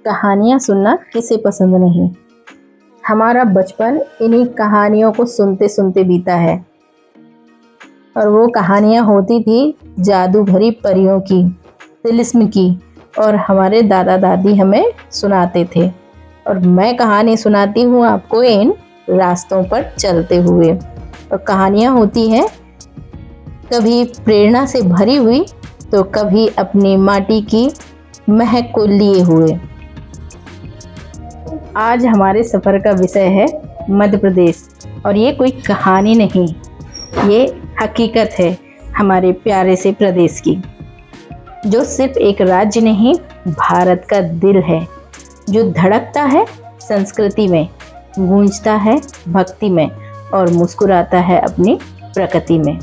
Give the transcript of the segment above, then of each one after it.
कहानियाँ सुनना किसे पसंद नहीं। हमारा बचपन इन्हीं कहानियों को सुनते सुनते बीता है और वो कहानियाँ होती थी जादू भरी परियों की, तिलिस्म की, और हमारे दादा दादी हमें सुनाते थे। और मैं कहानी सुनाती हूँ आपको इन रास्तों पर चलते हुए। और कहानियाँ होती हैं कभी प्रेरणा से भरी हुई तो कभी अपनी माटी की महक को लिए हुए। आज हमारे सफ़र का विषय है मध्य प्रदेश, और ये कोई कहानी नहीं, ये हकीकत है हमारे प्यारे से प्रदेश की, जो सिर्फ एक राज्य नहीं, भारत का दिल है, जो धड़कता है संस्कृति में, गूंजता है भक्ति में और मुस्कुराता है अपनी प्रकृति में।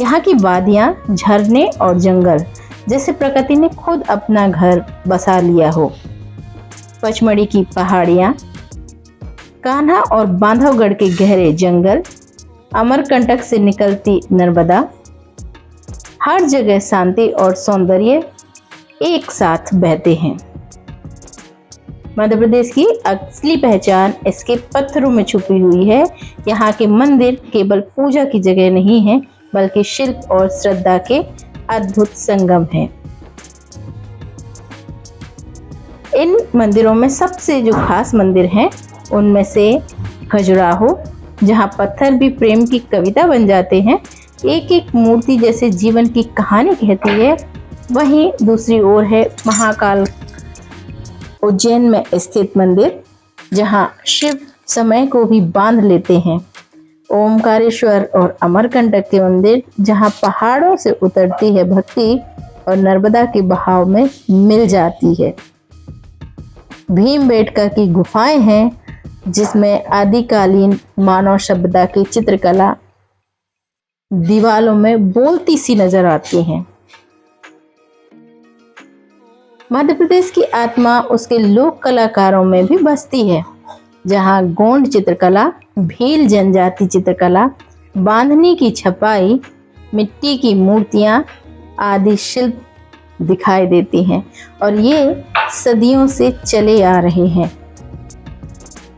यहाँ की वादियाँ, झरने और जंगल जैसे प्रकृति ने खुद अपना घर बसा लिया हो। पचमढ़ी की पहाड़ियाँ, कान्हा और बांधवगढ़ के गहरे जंगल, अमरकंटक से निकलती नर्मदा, हर जगह शांति और सौंदर्य एक साथ बहते हैं। मध्य प्रदेश की असली पहचान इसके पत्थरों में छुपी हुई है। यहाँ के मंदिर केवल पूजा की जगह नहीं है, बल्कि शिल्प और श्रद्धा के अद्भुत संगम हैं। इन मंदिरों में सबसे जो खास मंदिर हैं उनमें से खजुराहो, जहाँ पत्थर भी प्रेम की कविता बन जाते हैं, एक एक मूर्ति जैसे जीवन की कहानी कहती है। वहीं दूसरी ओर है महाकाल, उज्जैन में स्थित मंदिर, जहाँ शिव समय को भी बांध लेते हैं। ओमकारेश्वर और अमरकंटक के मंदिर, जहाँ पहाड़ों से उतरती है भक्ति और नर्मदा के बहाव में मिल जाती है। भीमबेटका की गुफाएं हैं, जिसमें आदिकालीन मानव सभ्यता की चित्रकला दीवारों में बोलती सी नजर आती हैं। मध्य प्रदेश की आत्मा उसके लोक कलाकारों में भी बसती है, जहाँ गोंड चित्रकला, भील जनजाति चित्रकला, बांधनी की छपाई, मिट्टी की मूर्तियाँ आदि शिल्प दिखाई देती हैं, और ये सदियों से चले आ रहे हैं।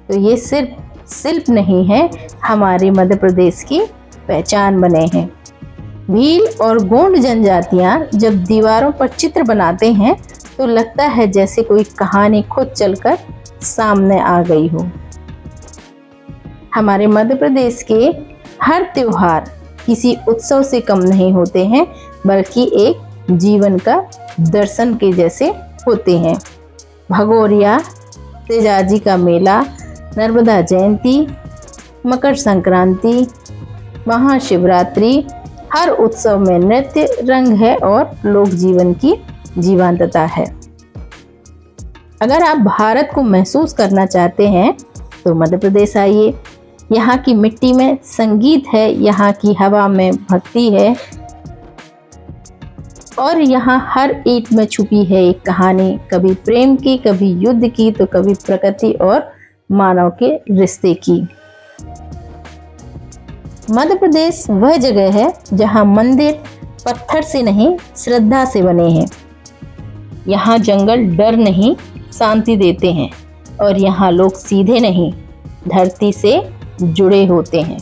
तो ये सिर्फ शिल्प नहीं है, हमारे मध्य प्रदेश की पहचान बने हैं। भील और गोंड जनजातियाँ जब दीवारों पर चित्र बनाते हैं तो लगता है जैसे कोई कहानी खुद चलकर सामने आ गई हो। हमारे मध्य प्रदेश के हर त्योहार किसी उत्सव से कम नहीं होते हैं, बल्कि एक जीवन का दर्शन के जैसे होते हैं। भगोरिया, तेजाजी का मेला, नर्मदा जयंती, मकर संक्रांति, महाशिवरात्रि, हर उत्सव में नृत्य, रंग है और लोक जीवन की जीवंतता है। अगर आप भारत को महसूस करना चाहते हैं तो मध्य प्रदेश आइए। यहाँ की मिट्टी में संगीत है, यहाँ की हवा में भक्ति है, और यहाँ हर ईंट में छुपी है एक कहानी, कभी प्रेम की, कभी युद्ध की, तो कभी प्रकृति और मानव के रिश्ते की। मध्य प्रदेश वह जगह है जहाँ मंदिर पत्थर से नहीं, श्रद्धा से बने हैं। यहाँ जंगल डर नहीं, शांति देते हैं, और यहाँ लोग सीधे नहीं, धरती से जुड़े होते हैं।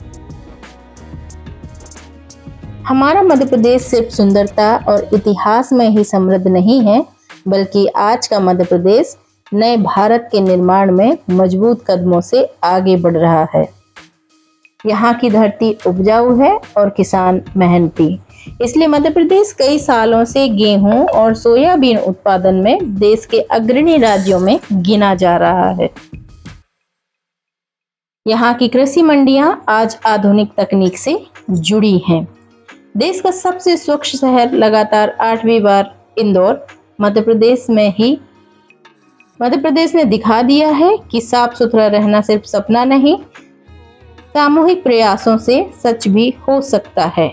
हमारा मध्य प्रदेश सिर्फ सुंदरता और इतिहास में ही समृद्ध नहीं है, बल्कि आज का मध्य प्रदेश नए भारत के निर्माण में मजबूत कदमों से आगे बढ़ रहा है। यहाँ की धरती उपजाऊ है और किसान मेहनती, इसलिए मध्य प्रदेश कई सालों से गेहूं और सोयाबीन उत्पादन में देश के अग्रणी राज्यों में गिना जा रहा है। यहाँ की कृषि मंडियां आज आधुनिक तकनीक से जुड़ी हैं। देश का सबसे स्वच्छ शहर लगातार 8वीं बार इंदौर मध्य प्रदेश ने दिखा दिया है कि साफ सुथरा रहना सिर्फ सपना नहीं, सामूहिक प्रयासों से सच भी हो सकता है।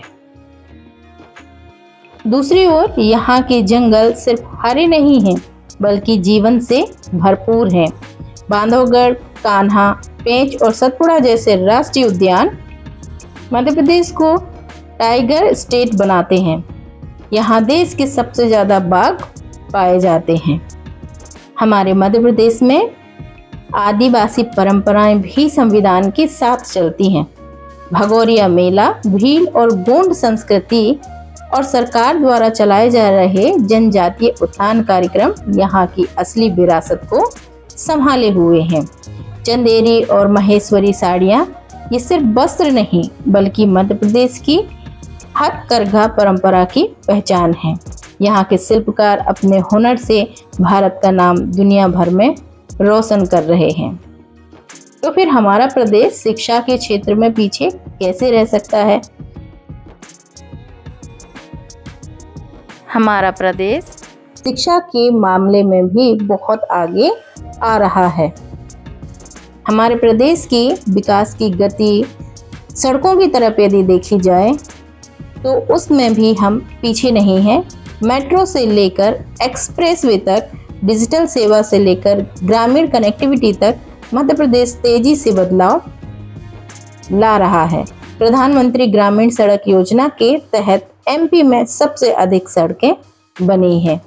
दूसरी ओर यहाँ के जंगल सिर्फ हरे नहीं हैं, बल्कि जीवन से भरपूर हैं। बांधवगढ़, कान्हा, पेंच और सतपुड़ा जैसे राष्ट्रीय उद्यान मध्य प्रदेश को टाइगर स्टेट बनाते हैं। यहाँ देश के सबसे ज़्यादा बाघ पाए जाते हैं। हमारे मध्य प्रदेश में आदिवासी परंपराएं भी संविधान के साथ चलती हैं। भगोरिया मेला, भील और गोंड संस्कृति और सरकार द्वारा चलाए जा रहे जनजातीय उत्थान कार्यक्रम यहाँ की असली विरासत को संभाले हुए हैं। चंदेरी और महेश्वरी साड़ियाँ ये सिर्फ वस्त्र नहीं बल्कि मध्य प्रदेश की हथकरघा परंपरा की पहचान है। यहाँ के शिल्पकार अपने हुनर से भारत का नाम दुनिया भर में रोशन कर रहे हैं। तो फिर हमारा प्रदेश शिक्षा के क्षेत्र में पीछे कैसे रह सकता है? हमारा प्रदेश शिक्षा के मामले में भी बहुत आगे आ रहा है। हमारे प्रदेश की विकास की गति सड़कों की तरफ यदि देखी जाए तो उसमें भी हम पीछे नहीं हैं। मेट्रो से लेकर एक्सप्रेसवे तक, डिजिटल सेवा से लेकर ग्रामीण कनेक्टिविटी तक मध्य प्रदेश तेजी से बदलाव ला रहा है। प्रधानमंत्री ग्रामीण सड़क योजना के तहत एमपी में सबसे अधिक सड़कें बनी हैं।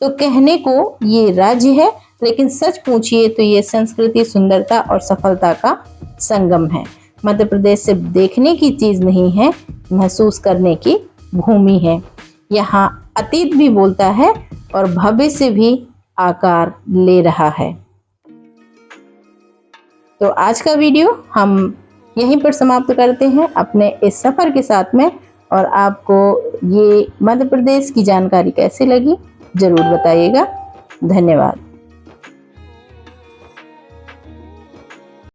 तो कहने को ये राज्य है, लेकिन सच पूछिए तो ये संस्कृति, सुंदरता और सफलता का संगम है। मध्य प्रदेश सिर्फ देखने की चीज नहीं है, महसूस करने की भूमि है। यहाँ अतीत भी बोलता है और भविष्य भी आकार ले रहा है। तो आज का वीडियो हम यहीं पर समाप्त करते हैं अपने इस सफर के साथ में। और आपको ये मध्य प्रदेश की जानकारी कैसी लगी जरूर बताइएगा। धन्यवाद।